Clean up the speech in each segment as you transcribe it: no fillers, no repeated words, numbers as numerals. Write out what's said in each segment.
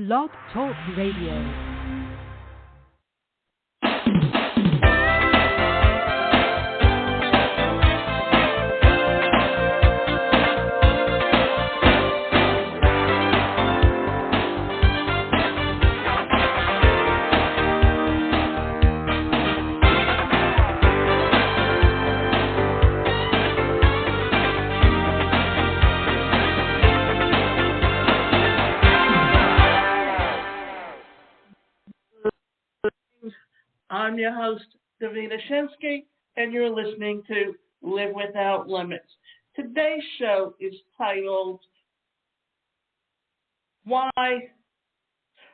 Blog Talk Radio. I'm your host, Davina Shinsky, and you're listening to Live Without Limits. Today's show is titled Why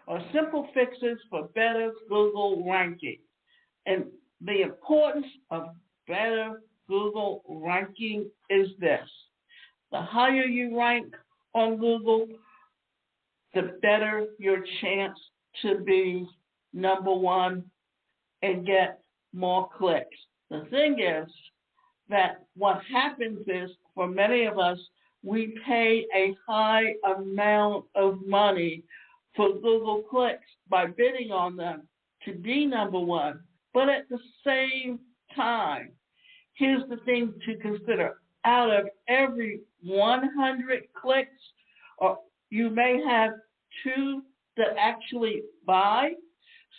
or Simple Fixes for Better Google Ranking. And the importance of better Google ranking is this. The higher you rank on Google, the better your chance to be number one and get more clicks. The thing is that what happens is, for many of us, we pay a high amount of money for Google clicks by bidding on them to be number one. But at the same time, here's the thing to consider. Out of every 100 clicks, or you may have two that actually buy.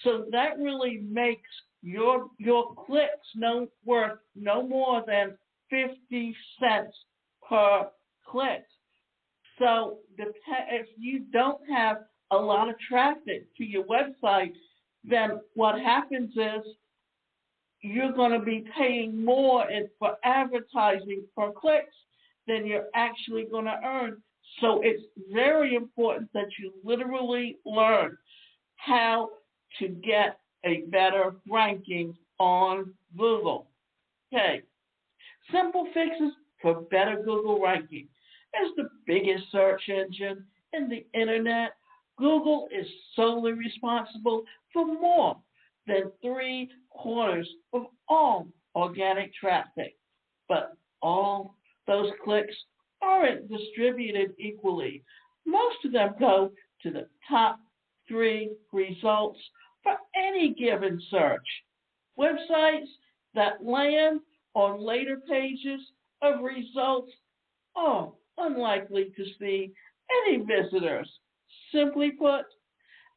So that really makes your clicks worth no more than 50 cents per click. So if you don't have a lot of traffic to your website, then what happens is you're going to be paying more for advertising per clicks than you're actually going to earn. So it's very important that you literally learn how to get a better ranking on Google. Okay, simple fixes for better Google ranking. As the biggest search engine in the internet, Google is solely responsible for more than 3/4 of all organic traffic. But all those clicks aren't distributed equally. Most of them go to the top 3 results for any given search. Websites that land on later pages of results are unlikely to see any visitors. Simply put,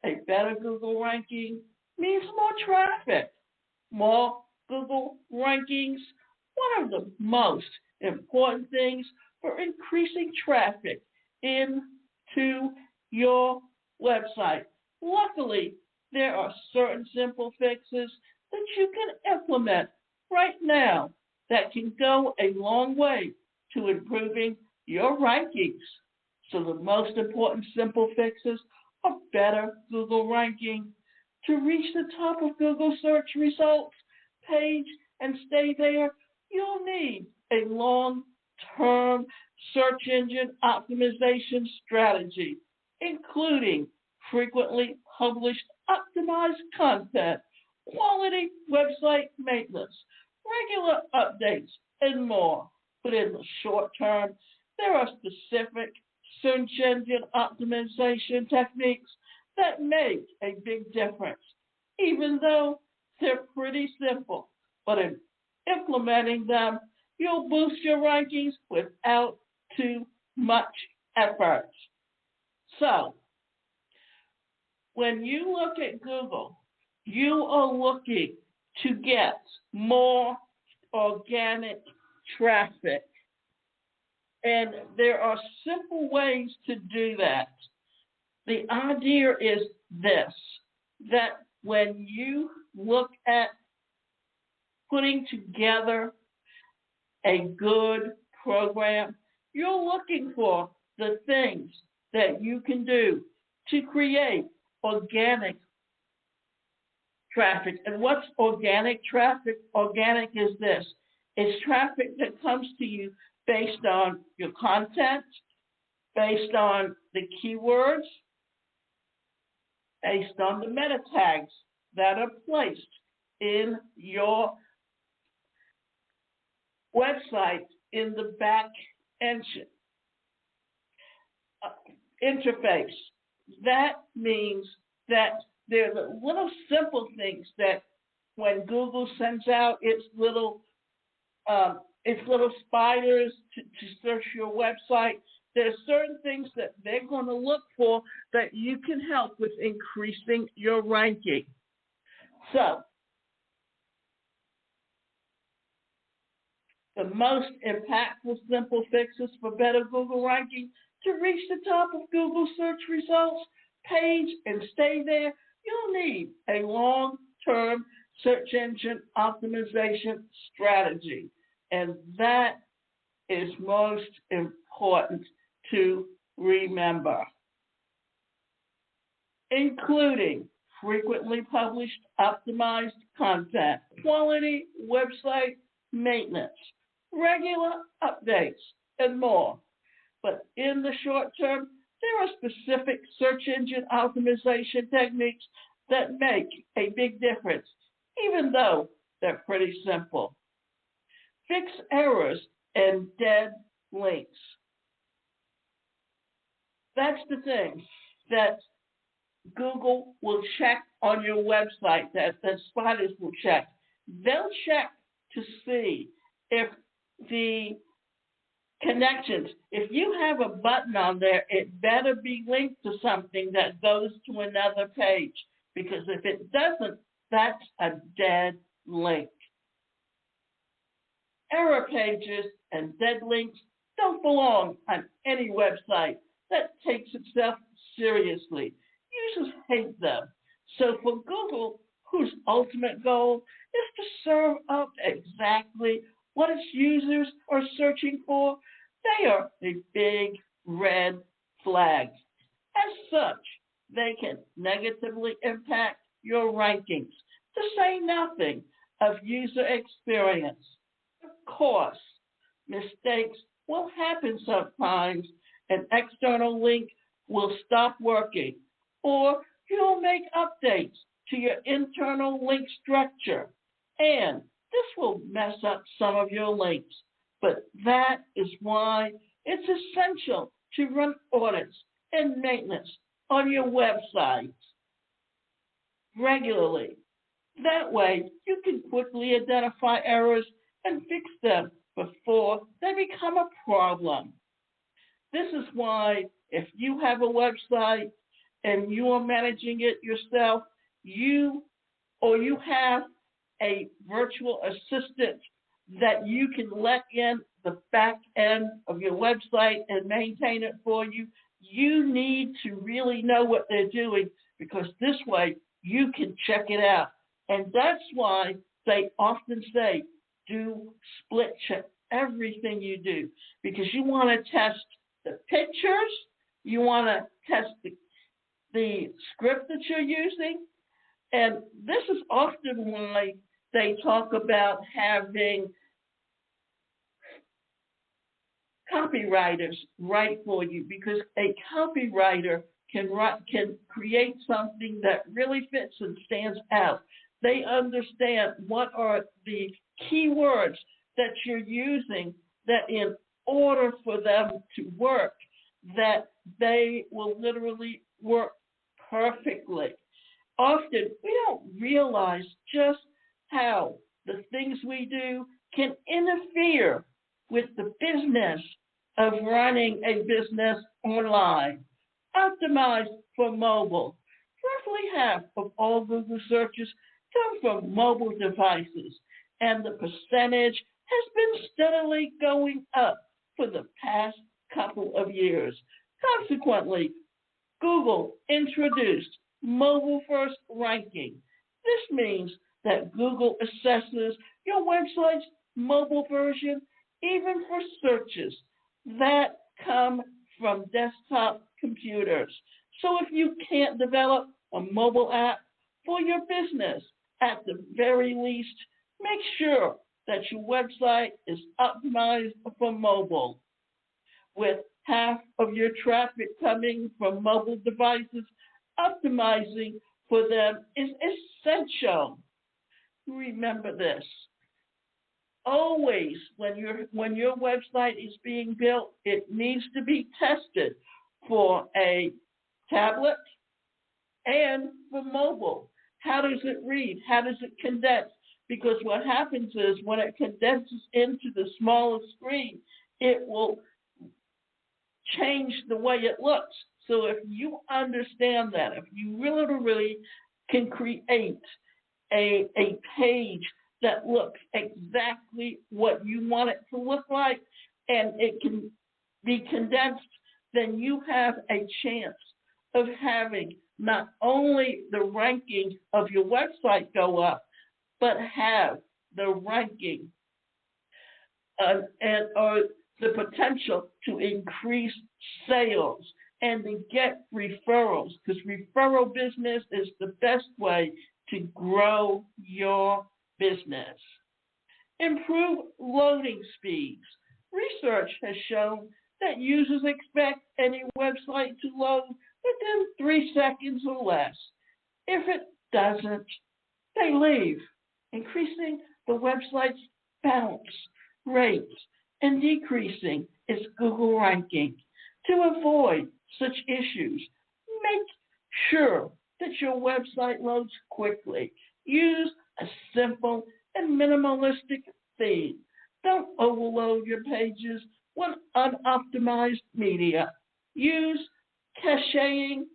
a better Google ranking means more traffic. More Google rankings, one of the most important things for increasing traffic into your website. Luckily, there are certain simple fixes that you can implement right now that can go a long way to improving your rankings. So the most important simple fixes are better Google ranking. To reach the top of Google search results page and stay there, you'll need a long-term search engine optimization strategy, including frequently published optimized content, quality website maintenance, regular updates, and more. But in the short term, there are specific search engine optimization techniques that make a big difference, even though they're pretty simple. But in implementing them, you'll boost your rankings without too much effort. So, when you look at Google, you are looking to get more organic traffic. And there are simple ways to do that. The idea is this, that when you look at putting together a good program, you're looking for the things that you can do to create organic traffic. And what's organic traffic? Organic is this. It's traffic that comes to you based on your content, based on the keywords, based on the meta tags that are placed in your website in the back interface. That means that there are little simple things that when Google sends out its little spiders to search your website, there's certain things that they're going to look for that you can help with increasing your ranking. So, the most impactful simple fixes for better Google ranking to reach the top of Google search results page and stay there, you'll need a long-term search engine optimization strategy. And that is most important to remember, including frequently published optimized content, quality website maintenance, regular updates, and more. But in the short term, there are specific search engine optimization techniques that make a big difference, even though they're pretty simple. Fix errors and dead links. That's the thing that Google will check on your website, that spiders will check. They'll check to see if the connections, if you have a button on there, it better be linked to something that goes to another page, because if it doesn't, that's a dead link. Error pages and dead links don't belong on any website that takes itself seriously. Users hate them. So for Google, whose ultimate goal is to serve up exactly what its users are searching for, they are a big red flag. As such, they can negatively impact your rankings, to say nothing of user experience. Of course, mistakes will happen sometimes. An external link will stop working, or you'll make updates to your internal link structure, and this will mess up some of your links. But that is why it's essential to run audits and maintenance on your website regularly. That way, you can quickly identify errors and fix them before they become a problem. This is why if you have a website and you are managing it yourself, you have a virtual assistant that you can let in the back end of your website and maintain it for you. You need to really know what they're doing, because this way you can check it out. And that's why they often say, do split check everything you do, because you want to test the pictures, you want to test the script that you're using, and this is often why they talk about having copywriters write for you, because a copywriter can create something that really fits and stands out. They understand what are the keywords that you're using, that in order for them to work, that they will literally work perfectly. Often we don't realize just how the things we do can interfere with the business of running a business online. Optimized for mobile. Roughly half of all Google searches come from mobile devices, and the percentage has been steadily going up for the past couple of years. Consequently, Google introduced mobile-first ranking. This means that Google assesses your website's mobile version even for searches that come from desktop computers. So if you can't develop a mobile app for your business, at the very least, make sure that your website is optimized for mobile. With half of your traffic coming from mobile devices, optimizing for them is essential. Remember this. Always, when your website is being built, it needs to be tested for a tablet and for mobile. How does it read? How does it condense? Because what happens is when it condenses into the smaller screen, it will change the way it looks. So if you understand that, if you really can create a page that looks exactly what you want it to look like and it can be condensed, then you have a chance of having not only the ranking of your website go up, but have the ranking or the potential to increase sales and to get referrals, because referral business is the best way to grow your business. Improve loading speeds. Research has shown that users expect any website to load within 3 seconds or less. If it doesn't, they leave, increasing the website's bounce rates and decreasing its Google ranking. To avoid such issues, make sure that your website loads quickly. Use a simple and minimalistic theme. Don't overload your pages with unoptimized media. Use caching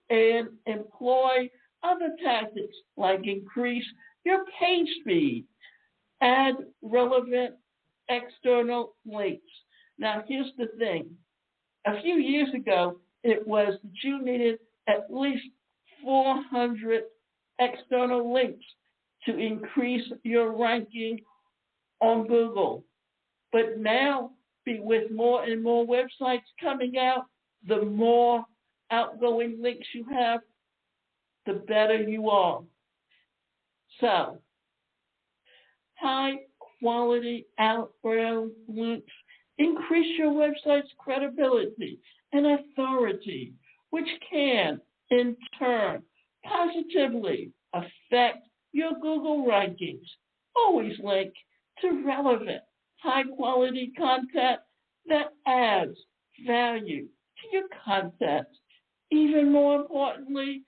and employ other tactics like increase your page speed, add relevant external links. Now, here's the thing. A few years ago, it was that you needed at least 400 external links to increase your ranking on Google. But now, with more and more websites coming out, the more outgoing links you have, the better you are. So, high quality outbound links increase your website's credibility and authority, which can, in turn, positively affect your Google rankings. Always link to relevant, high-quality content that adds value to your content. Even more importantly,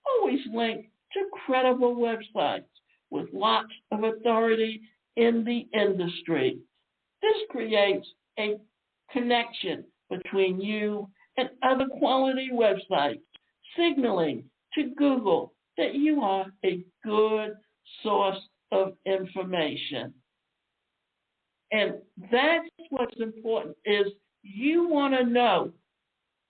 always link to credible websites with lots of authority in the industry. This creates a connection between you and other quality websites, signaling to Google that you are a good source of information. And that's what's important is you want to know,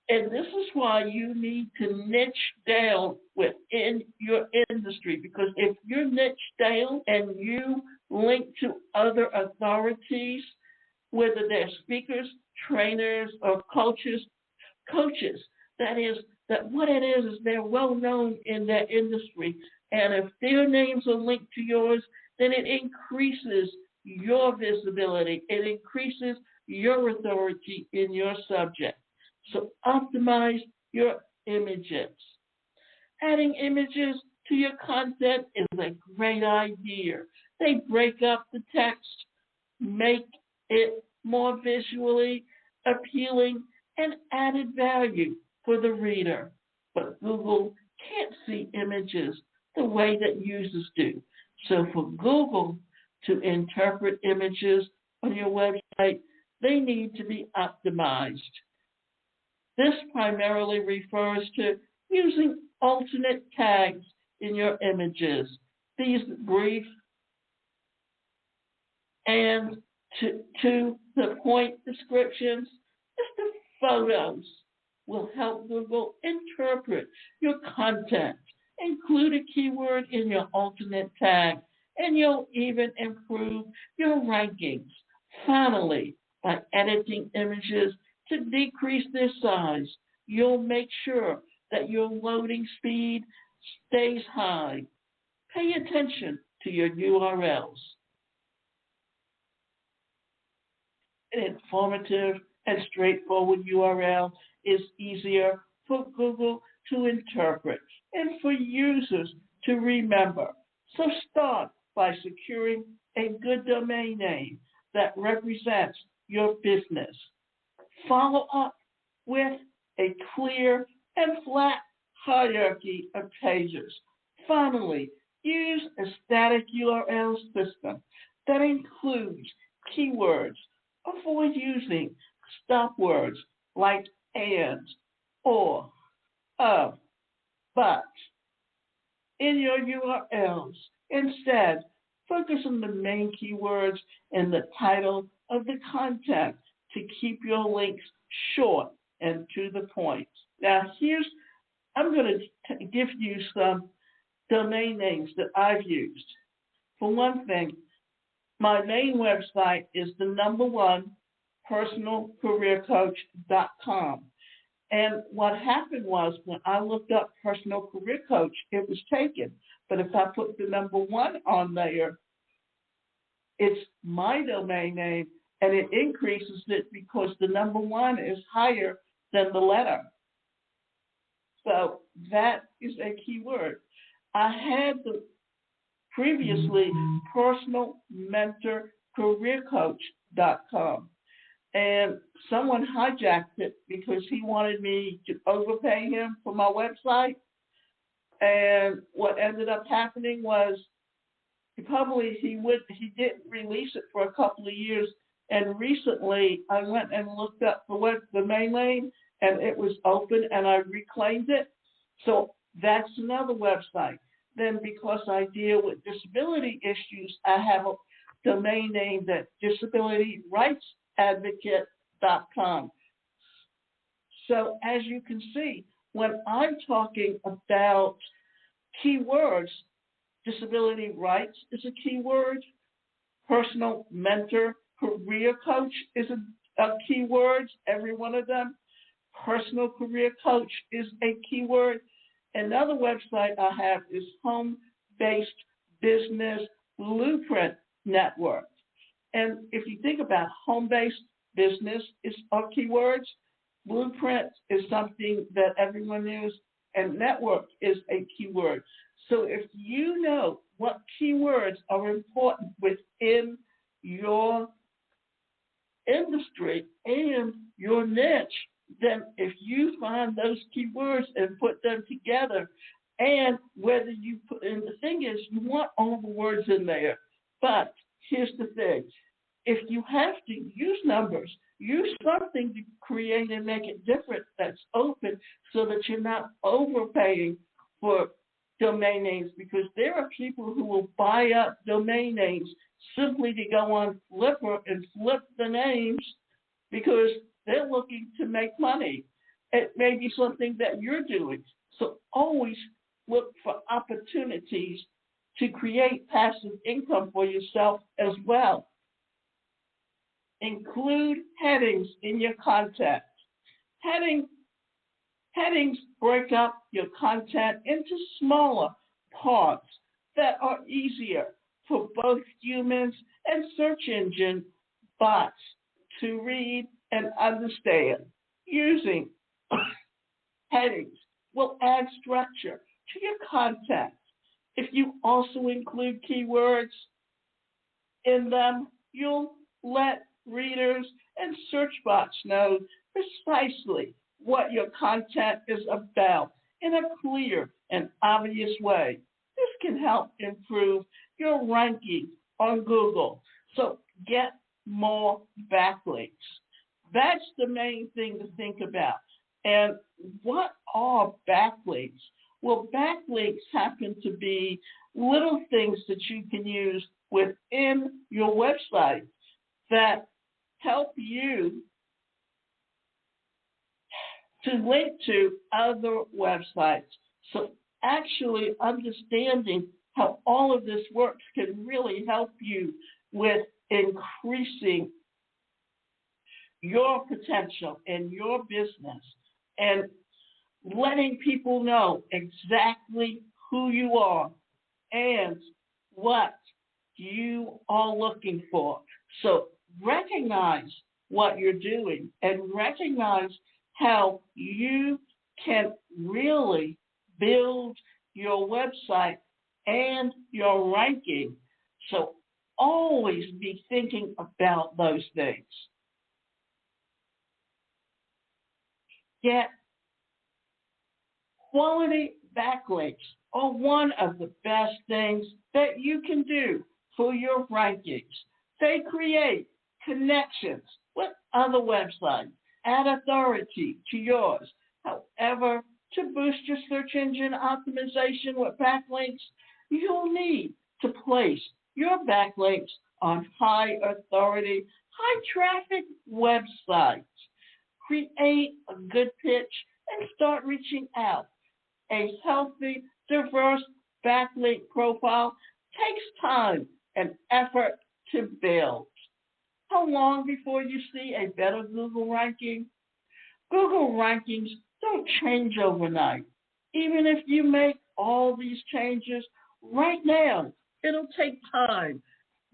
and this is why you need to niche down within your industry, because if you're niche down and you link to other authorities, whether they're speakers, trainers, or coaches, that is, that what it is they're well known in their industry. And if their names are linked to yours, then it increases your visibility. It increases your authority in your subject. So optimize your images. Adding images to your content is a great idea. They break up the text, make it more visually appealing, and added value for the reader. But Google can't see images the way that users do. So for Google to interpret images on your website, they need to be optimized. This primarily refers to using alternate tags in your images. These brief and to the point descriptions, just the photos will help Google interpret your content. Include a keyword in your alternate tag, and you'll even improve your rankings. Finally, by editing images to decrease their size, you'll make sure that your loading speed stays high. Pay attention to your URLs. An informative and straightforward URL is easier for Google to interpret and for users to remember. So start by securing a good domain name that represents your business. Follow up with a clear and flat hierarchy of pages. Finally, use a static URL system that includes keywords. Avoid using stop words like and, or, of, but in your URLs. Instead, focus on the main keywords in the title of the content to keep your links short and to the point. Now, I'm going to give you some domain names that I've used. For one thing, my main website is the number one, personalcareercoach.com. And what happened was when I looked up personal career coach, it was taken. But if I put the number one on there, it's my domain name, and it increases it because the number one is higher than the letter. So that is a keyword. I had previously personalmentorcareercoach.com. And someone hijacked it because he wanted me to overpay him for my website. And what ended up happening was he didn't release it for a couple of years. And recently I went and looked up the domain name, and it was open, and I reclaimed it. So that's another website. Then because I deal with disability issues, I have a domain name that disabilityrightsadvocate.com. So as you can see, when I'm talking about keywords, disability rights is a keyword, personal mentor, career coach is a keyword, every one of them. Personal career coach is a keyword. Another website I have is Home-Based Business Blueprint Network. And if you think about home-based business are keywords, blueprint is something that everyone uses, and network is a keyword. So if you know what keywords are important within your industry and your niche, then if you find those keywords and put them together, and whether you put in, the thing is, you want all the words in there. But here's the thing. If you have to use numbers, use something to create and make it different that's open so that you're not overpaying for domain names, because there are people who will buy up domain names simply to go on Flipper and flip the names because they're looking to make money. It may be something that you're doing. So always look for opportunities to create passive income for yourself as well. Include headings in your content. Headings break up your content into smaller parts that are easier for both humans and search engine bots to read and understand. Using headings will add structure to your content. If you also include keywords in them, you'll let readers and search bots know precisely what your content is about in a clear and obvious way. This can help improve your ranking on Google. So get more backlinks. That's the main thing to think about. And what are backlinks? Well, backlinks happen to be little things that you can use within your website that help you to link to other websites. So actually understanding how all of this works can really help you with increasing your potential in your business and letting people know exactly who you are and what you are looking for. So recognize what you're doing and recognize how you can really build your website and your ranking. So always be thinking about those things. Get Quality backlinks are one of the best things that you can do for your rankings. They create connections with other websites, add authority to yours. However, to boost your search engine optimization with backlinks, you'll need to place your backlinks on high authority, high traffic websites. Create a good pitch and start reaching out. A healthy, diverse backlink profile takes time and effort to build. How long before you see a better Google ranking? Google rankings don't change overnight. Even if you make all these changes right now, it'll take time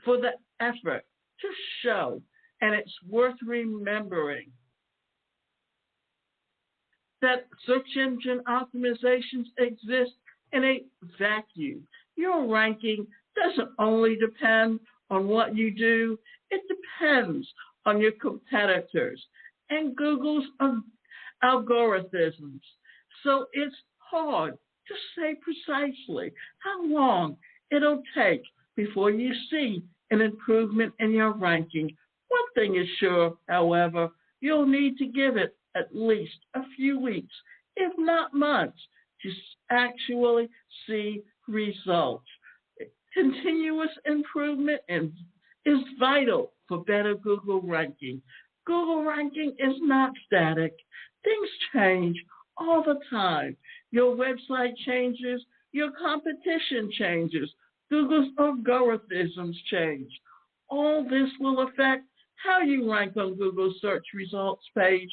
for the effort to show, and it's worth remembering that search engine optimizations exist in a vacuum. Your ranking doesn't only depend on what you do, it depends on your competitors and Google's algorithms. So it's hard to say precisely how long it'll take before you see an improvement in your ranking. One thing is sure, however, you'll need to give it at least a few weeks, if not months, to actually see results. Continuous improvement is vital for better Google ranking. Google ranking is not static. Things change all the time. Your website changes, your competition changes, Google's algorithms change. All this will affect how you rank on Google's search results page.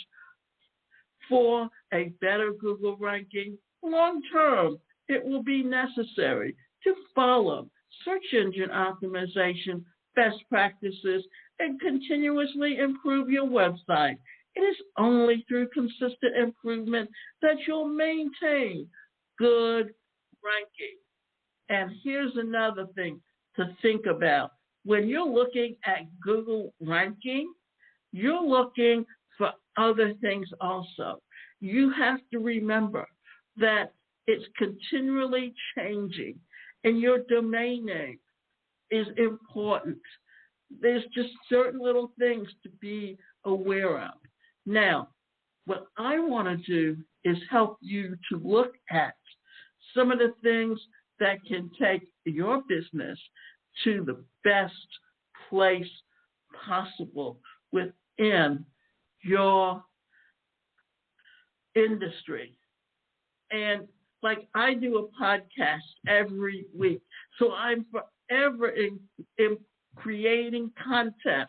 For a better Google ranking, long term, it will be necessary to follow search engine optimization best practices and continuously improve your website. It is only through consistent improvement that you'll maintain good ranking. And here's another thing to think about. When you're looking at Google ranking, you're looking for other things also. You have to remember that it's continually changing, and your domain name is important. There's just certain little things to be aware of. Now, what I want to do is help you to look at some of the things that can take your business to the best place possible within your industry. And like I do a podcast every week, so I'm forever in creating content.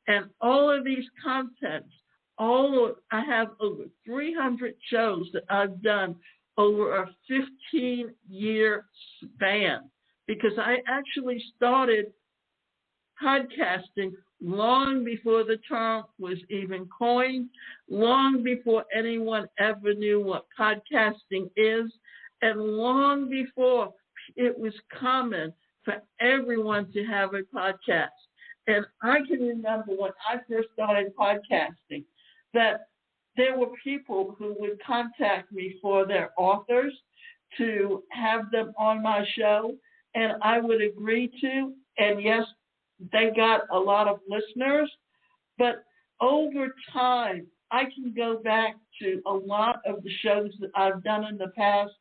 And all of these contents, I have over 300 shows that I've done over a 15-year span, because I actually started podcasting long before the term was even coined, long before anyone ever knew what podcasting is, and long before it was common for everyone to have a podcast. And I can remember when I first started podcasting that there were people who would contact me for their authors to have them on my show, and I would agree to, and yes, they got a lot of listeners, but over time, I can go back to a lot of the shows that I've done in the past,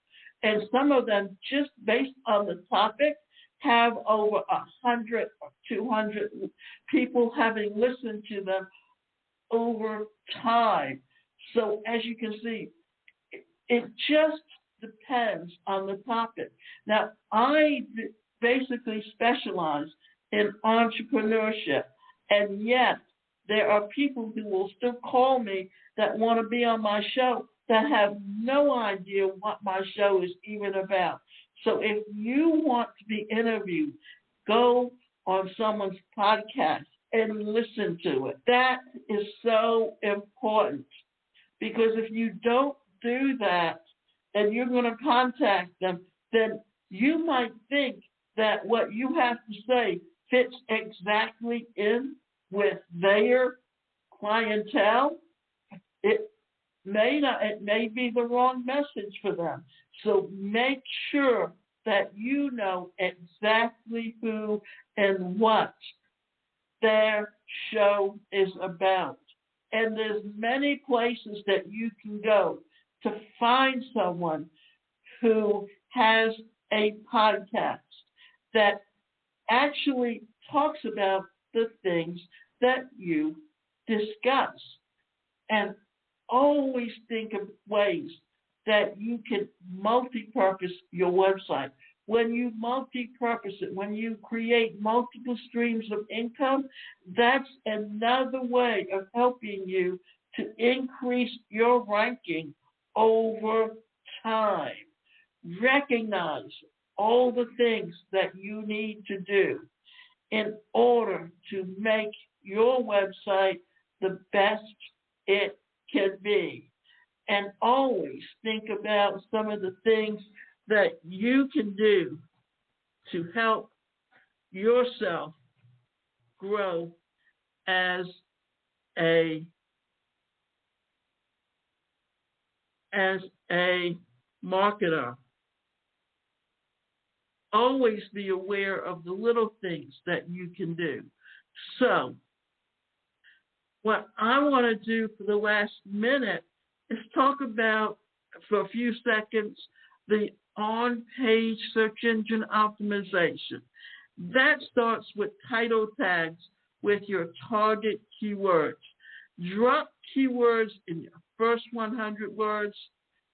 and some of them, just based on the topic, have over 100 or 200 people having listened to them over time. So as you can see, it just depends on the topic. Now, I basically specialize in entrepreneurship, and yet there are people who will still call me that want to be on my show that have no idea what my show is even about. So if you want to be interviewed, go on someone's podcast and listen to it. That is so important, because if you don't do that and you're going to contact them, then you might think that what you have to say fits exactly in with their clientele. it may be the wrong message for them. So make sure that you know exactly who and what their show is about. And there's many places that you can go to find someone who has a podcast that actually talks about the things that you discuss. And always think of ways that you can multi-purpose your website. When you multi-purpose it, when you create multiple streams of income, that's another way of helping you to increase your ranking over time. Recognize all the things that you need to do in order to make your website the best it can be. And always think about some of the things that you can do to help yourself grow as a marketer. Always be aware of the little things that you can do. So, what I want to do for the last minute is talk about, for a few seconds, the on-page search engine optimization. That starts with title tags with your target keywords. Drop keywords in your first 100 words.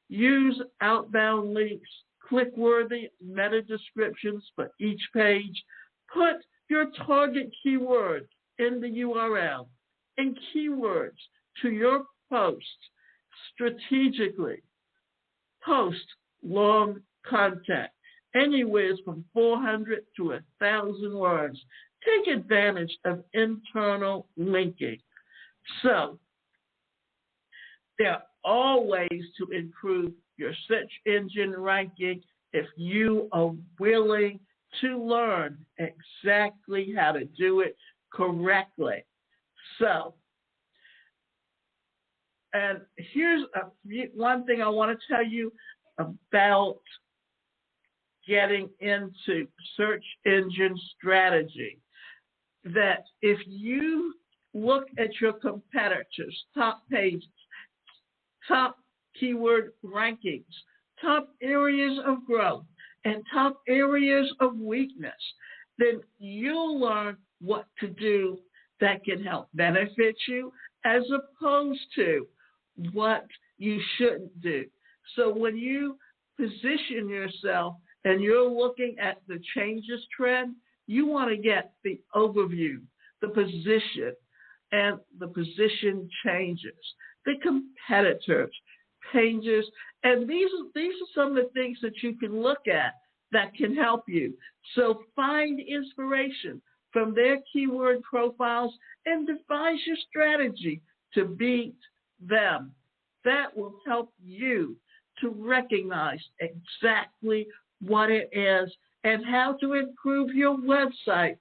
Use outbound links, click-worthy meta descriptions for each page. Put your target keyword in the URL and keywords to your post strategically. Post long content, anywhere from 400 to 1,000 words. Take advantage of internal linking. So, there are all ways to improve your search engine ranking if you are willing to learn exactly how to do it correctly. So, and here's one thing I want to tell you about getting into search engine strategy. That if you look at your competitors' top pages, top keyword rankings, top areas of growth, and top areas of weakness, then you'll learn what to do that can help benefit you as opposed to what you shouldn't do. So when you position yourself and you're looking at the changes trend, you want to get the overview, the position, and the position changes, the competitors, changes, and these are some of the things that you can look at that can help you. So find inspiration from their keyword profiles and devise your strategy to beat them. That will help you to recognize exactly what it is and how to improve your website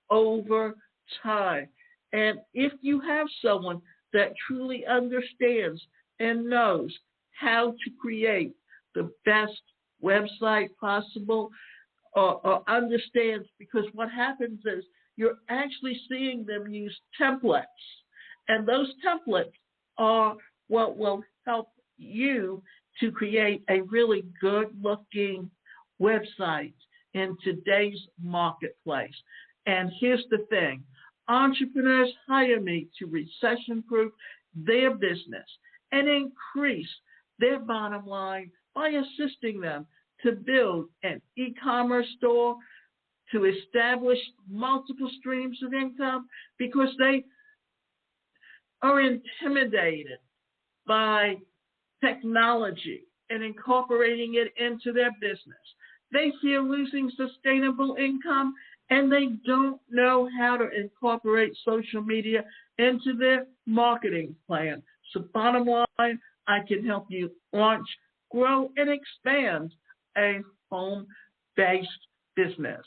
over time. And if you have someone that truly understands and knows how to create the best website possible, or understands, because what happens is you're actually seeing them use templates. And those templates are what will help you to create a really good-looking website in today's marketplace. And here's the thing. Entrepreneurs hire me to recession-proof their business and increase their bottom line by assisting them to build an e-commerce store, to establish multiple streams of income, because they are intimidated by technology and incorporating it into their business. They fear losing sustainable income, and they don't know how to incorporate social media into their marketing plan. So bottom line, I can help you launch, grow, and expand a home-based business.